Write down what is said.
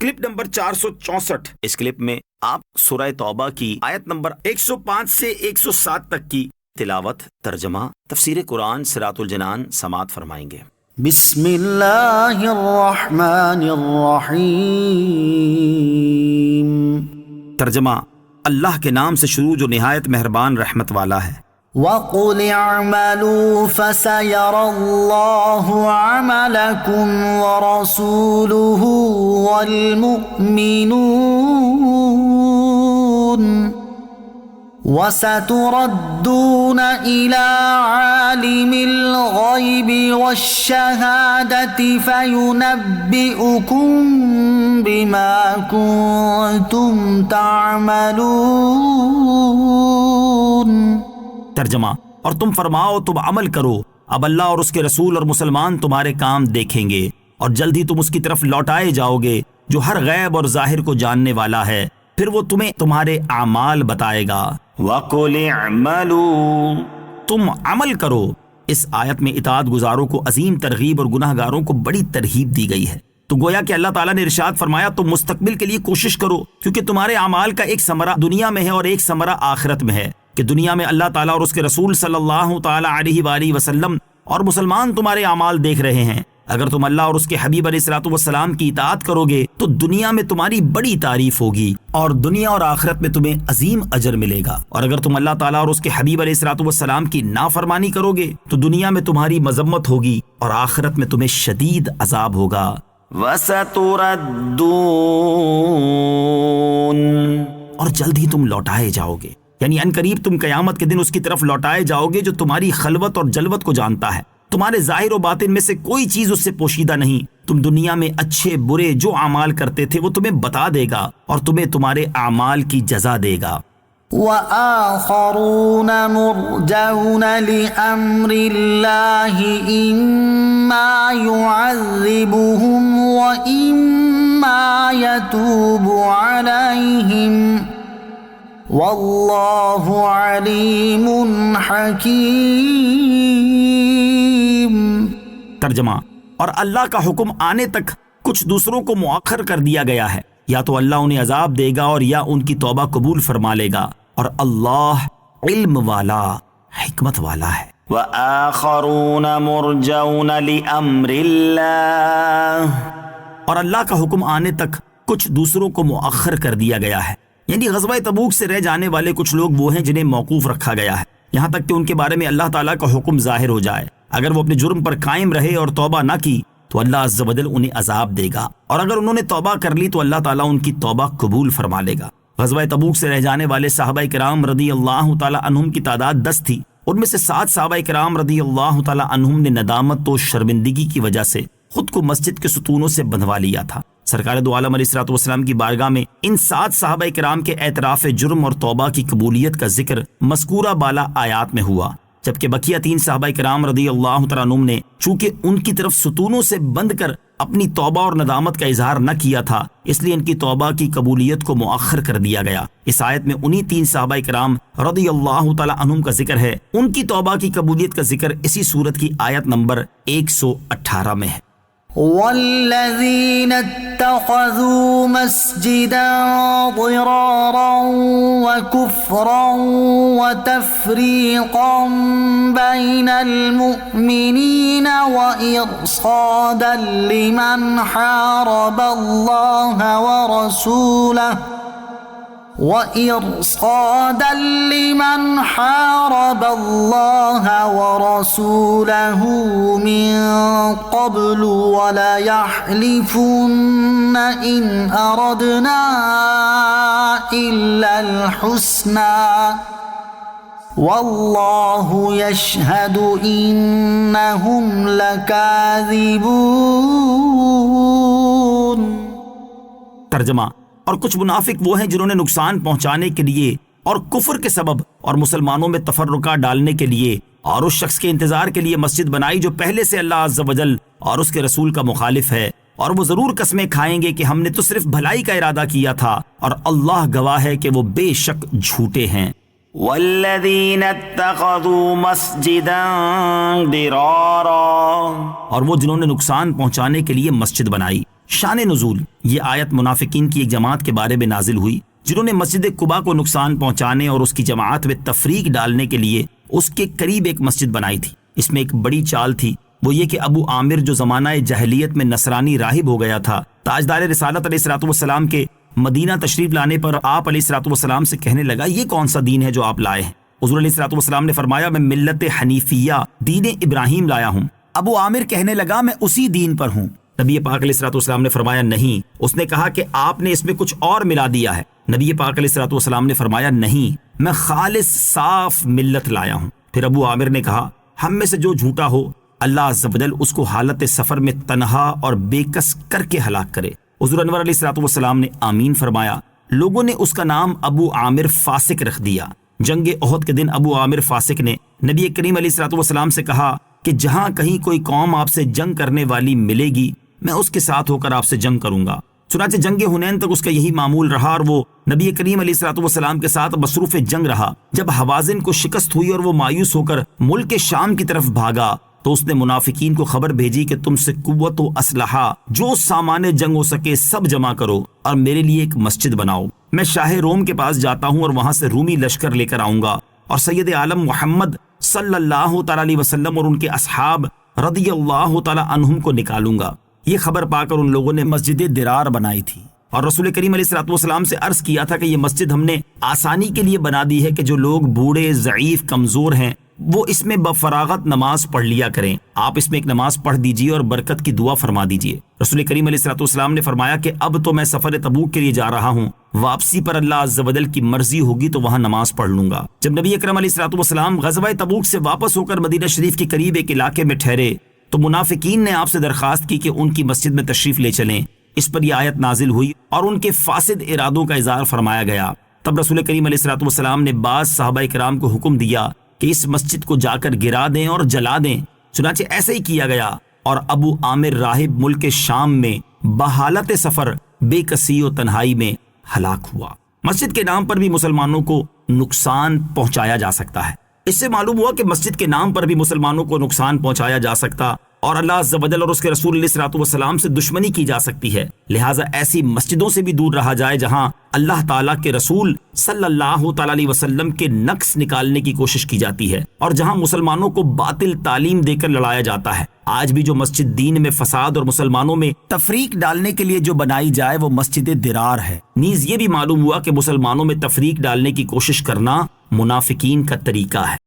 Clip number 464۔ اس clip میں آپ سورہ توبہ کی آیت نمبر 105 سے 107 تک کی تلاوت، ترجمہ، تفسیر قرآن صراط الجنان سماعت فرمائیں گے۔ بسم اللہ الرحمن الرحیم۔ ترجمہ، اللہ کے نام سے شروع جو نہایت مہربان رحمت والا ہے۔ وَقُلِ اعْمَلُوا فَسَيَرَى اللَّهُ عَمَلَكُمْ وَرَسُولُهُ وَالْمُؤْمِنُونَ وَسَتُرَدُّونَ إِلَى عَالِمِ الْغَيْبِ وَالشَّهَادَةِ فَيُنَبِّئُكُم بِمَا كُنتُمْ تَعْمَلُونَ۔ ترجمہ، اور تم فرماؤ تم عمل کرو، اب اللہ اور اس کے رسول اور مسلمان تمہارے کام دیکھیں گے، اور جلد ہی تم اس کی طرف لوٹائے جاؤ گے جو ہر غیب اور ظاہر کو جاننے والا ہے، پھر وہ تمہیں تمہارے اعمال بتائے گا۔ وَقُلِ اعْمَلُوا، تم عمل کرو۔ اس آیت میں اطاعت گزاروں کو عظیم ترغیب اور گناہ گاروں کو بڑی ترہیب دی گئی ہے۔ تو گویا کہ اللہ تعالیٰ نے ارشاد فرمایا تم مستقبل کے لیے کوشش کرو، کیونکہ تمہارے اعمال کا ایک ثمرہ دنیا میں ہے اور ایک ثمرہ آخرت میں ہے، کہ دنیا میں اللہ تعالیٰ اور اس کے رسول صلی اللہ تعالیٰ علیہ وآلہ وسلم اور مسلمان تمہارے اعمال دیکھ رہے ہیں۔ اگر تم اللہ اور اس کے حبیب علیہ الصلوۃ والسلام کی اطاعت کرو گے تو دنیا میں تمہاری بڑی تعریف ہوگی اور دنیا اور آخرت میں تمہیں عظیم اجر ملے گا، اور اگر تم اللہ تعالیٰ اور اس کے حبیب علیہ الصلوۃ والسلام کی نافرمانی کرو گے تو دنیا میں تمہاری مذمت ہوگی اور آخرت میں تمہیں شدید عذاب ہوگا۔ وَسَتُرَدُّونَ، اور جلد ہی تم لوٹائے جاؤ گے، یعنی ان قریب تم قیامت کے دن اس کی طرف لوٹائے جاؤ گے جو تمہاری خلوت اور جلوت کو جانتا ہے، تمہارے ظاہر و باطن میں سے کوئی چیز اس سے پوشیدہ نہیں۔ تم دنیا میں اچھے برے جو اعمال کرتے تھے وہ تمہیں بتا دے گا اور تمہیں تمہارے اعمال کی جزا دے گا۔ وَآخَرُونَ مُرْجَوْنَ لِأَمْرِ اللَّهِ إِمَّا يُعَذِّبُهُمْ وَإِمَّا يَتُوبُ عَلَيْهِمْ وَاللَّهُ عَلِيمٌ حَكِيمٌ۔ ترجمہ، اور اللہ کا حکم آنے تک کچھ دوسروں کو مؤخر کر دیا گیا ہے، یا تو اللہ انہیں عذاب دے گا اور یا ان کی توبہ قبول فرما لے گا، اور اللہ علم والا حکمت والا ہے۔ وَآخَرُونَ مُرْجَوْنَ لِأَمْرِ اللَّهِ، اور اللہ کا حکم آنے تک کچھ دوسروں کو مؤخر کر دیا گیا ہے، یعنی غزوہ تبوک سے رہ جانے والے کچھ لوگ وہ ہیں جنہیں موقوف رکھا گیا ہے یہاں تک کہ ان کے بارے میں اللہ تعالیٰ کا حکم ظاہر ہو جائے۔ اگر وہ اپنے جرم پر قائم رہے اور توبہ نہ کی تو اللہ عز و جل انہیں عذاب دے گا، اور اگر انہوں نے توبہ کر لی تو اللہ تعالیٰ ان کی توبہ قبول فرما لے گا۔ غزوہ تبوک سے رہ جانے والے صحابہ کرام رضی اللہ تعالیٰ عنہم کی تعداد 10 تھی۔ ان میں سے 7 صحابہ کرام رضی اللہ تعالیٰ عنہم نے ندامت و شرمندگی کی وجہ سے خود کو مسجد کے ستونوں سے بندھوا لیا تھا۔ سرکار دو عالم علیہ الصلوۃ والسلام کی بارگاہ میں ان 7 صحابہ کرام کے اعتراف جرم اور توبہ کی قبولیت کا ذکر مذکورہ بالا آیات میں ہوا، جبکہ بقیہ 3 صحابہ کرام رضی اللہ تعالیٰ عنہم نے چونکہ ان کی طرف ستونوں سے بند کر اپنی توبہ اور ندامت کا اظہار نہ کیا تھا، اس لیے ان کی توبہ کی قبولیت کو مؤخر کر دیا گیا۔ اس آیت میں انہی 3 صحابہ کرام رضی اللہ تعالیٰ عنہم کا ذکر ہے، ان کی توبہ کی قبولیت کا ذکر اسی سورت کی آیت نمبر 118 میں ہے۔ وَالَّذِينَ اتَّخَذُوا مَسْجِدًا ضِرَارًا وَكُفْرًا وَتَفْرِيقًا بَيْنَ الْمُؤْمِنِينَ وَإِرْصَادًا لِمَنْ حَارَبَ اللَّهَ وَرَسُولَهُ مِنْ قَبْلُ وَلَيَحْلِفُنَّ إِنْ أَرَدْنَا إِلَّا الْحُسْنَى وَاللَّهُ يَشْهَدُ إِنَّهُمْ لَكَاذِبُونَ۔ ترجمہ، اور کچھ منافق وہ ہیں جنہوں نے نقصان پہنچانے کے لیے اور کفر کے سبب اور مسلمانوں میں تفرقہ ڈالنے کے لیے اور اس شخص کے انتظار کے لیے مسجد بنائی جو پہلے سے اللہ عز و جل اور اس کے رسول کا مخالف ہے، اور وہ ضرور قسمیں کھائیں گے کہ ہم نے تو صرف بھلائی کا ارادہ کیا تھا، اور اللہ گواہ ہے کہ وہ بے شک جھوٹے ہیں۔ والذین اتخذوا مسجدا ضرارا، اور وہ جنہوں نے نقصان پہنچانے کے لیے مسجد بنائی، شان نزول: یہ آیت منافقین کی ایک جماعت کے بارے میں نازل ہوئی جنہوں نے مسجد قباء کو نقصان پہنچانے اور اس کی جماعت میں تفریق ڈالنے کے لیے اس کے قریب ایک مسجد بنائی تھی۔ اس میں ایک بڑی چال تھی، وہ یہ کہ ابو عامر جو زمانہ جاہلیت میں نصرانی راہب ہو گیا تھا، تاجدار رسالت علیہ الصلوۃ والسلام کے مدینہ تشریف لانے پر آپ علیہ الصلوۃ والسلام سے کہنے لگا، یہ کون سا دین ہے جو آپ لائے ہیں؟ حضور علیہ الصلوۃ والسلام نے فرمایا، میں ملت حنیفیہ دین ابراہیم لایا ہوں۔ ابو عامر کہنے لگا، میں اسی دین پر ہوں۔ نبی پاک علیہ الصلوۃ والسلام نے فرمایا، نہیں۔ اس نے کہا کہ آپ نے اس میں کچھ اور ملا دیا ہے۔ نبی پاک علیہ الصلوۃ والسلام نے فرمایا، نہیں، میں خالص صاف ملت لایا ہوں۔ پھر ابو عامر نے کہا، ہم میں سے جو جھوٹا ہو اللہ عز و جل اس کو حالت سفر میں تنہا اور بے کس کر کے ہلاک کرے۔ حضور انور علیہ الصلوۃ والسلام نے آمین فرمایا۔ لوگوں نے اس کا نام ابو عامر فاسق رکھ دیا۔ جنگ احد کے دن ابو عامر فاسق نے نبی کریم علیہ الصلوۃ والسلام سے کہا کہ جہاں کہیں کوئی قوم آپ سے جنگ کرنے والی ملے گی میں اس کے ساتھ ہو کر آپ سے جنگ کروں گا۔ چنانچہ جنگ حنین تک اس کا یہی معمول رہا اور وہ نبی کریم علیہ الصلوۃ والسلام کے ساتھ مصروف جنگ رہا۔ جب حوازن کو شکست ہوئی اور وہ مایوس ہو کر ملک شام کی طرف بھاگا تو اس نے منافقین کو خبر بھیجی کہ تم سے قوت و اسلحہ جو سامان جنگ ہو سکے سب جمع کرو اور میرے لیے ایک مسجد بناؤ۔ میں شاہ روم کے پاس جاتا ہوں اور وہاں سے رومی لشکر لے کر آؤں گا اور سید عالم محمد صلی اللہ تعالی علیہ وسلم اور ان کے اصحاب رضی اللہ تعالی عنہم کو نکالوں گا۔ یہ خبر پا کر ان لوگوں نے مسجد درار بنائی تھی اور رسول کریم علیہ الصلوۃ والسلام سے عرض کیا تھا کہ یہ مسجد ہم نے آسانی کے لیے بنا دی ہے کہ جو لوگ بوڑھے، ضعیف، کمزور ہیں وہ اس میں بفراغت نماز پڑھ لیا کریں۔ آپ اس میں ایک نماز پڑھ دیجئے اور برکت کی دعا فرما دیجئے۔ رسول کریم علیہ الصلوۃ والسلام نے فرمایا کہ اب تو میں سفر تبوک کے لیے جا رہا ہوں، واپسی پر اللہ عز و جل کی مرضی ہوگی تو وہاں نماز پڑھ لوں گا۔ جب نبی اکرم علیہ الصلوۃ والسلام غزوہ تبوک سے واپس ہو کر مدینہ شریف کے قریب ایک علاقے میں ٹھہرے تو منافقین نے آپ سے درخواست کی کہ ان کی مسجد میں تشریف لے چلیں۔ اس پر یہ آیت نازل ہوئی اور ان کے فاسد ارادوں کا اظہار فرمایا گیا۔ تب رسول کریم علیہ الصلوۃ والسلام نے بعض صحابہ کرام کو حکم دیا کہ اس مسجد کو جا کر گرا دیں اور جلا دیں۔ چنانچہ ایسا ہی کیا گیا اور ابو عامر راہب ملک شام میں بحالت سفر بے کسی و تنہائی میں ہلاک ہوا۔ مسجد کے نام پر بھی مسلمانوں کو نقصان پہنچایا جا سکتا ہے۔ اس سے معلوم ہوا کہ مسجد کے نام پر بھی مسلمانوں کو نقصان پہنچایا جا سکتا اور اللہ عز و جل اور اس کے رسول علیہ الصلوۃ والسلام سے دشمنی کی جا سکتی ہے۔ لہٰذا ایسی مسجدوں سے بھی دور رہا جائے جہاں اللہ تعالیٰ کے رسول صلی اللہ تعالیٰ علیہ وسلم کے نقص نکالنے کی کوشش کی جاتی ہے اور جہاں مسلمانوں کو باطل تعلیم دے کر لڑایا جاتا ہے۔ آج بھی جو مسجد دین میں فساد اور مسلمانوں میں تفریق ڈالنے کے لیے جو بنائی جائے وہ مسجد درار ہے۔ نیز یہ بھی معلوم ہوا کہ مسلمانوں میں تفریق ڈالنے کی کوشش کرنا منافقین کا طریقہ ہے۔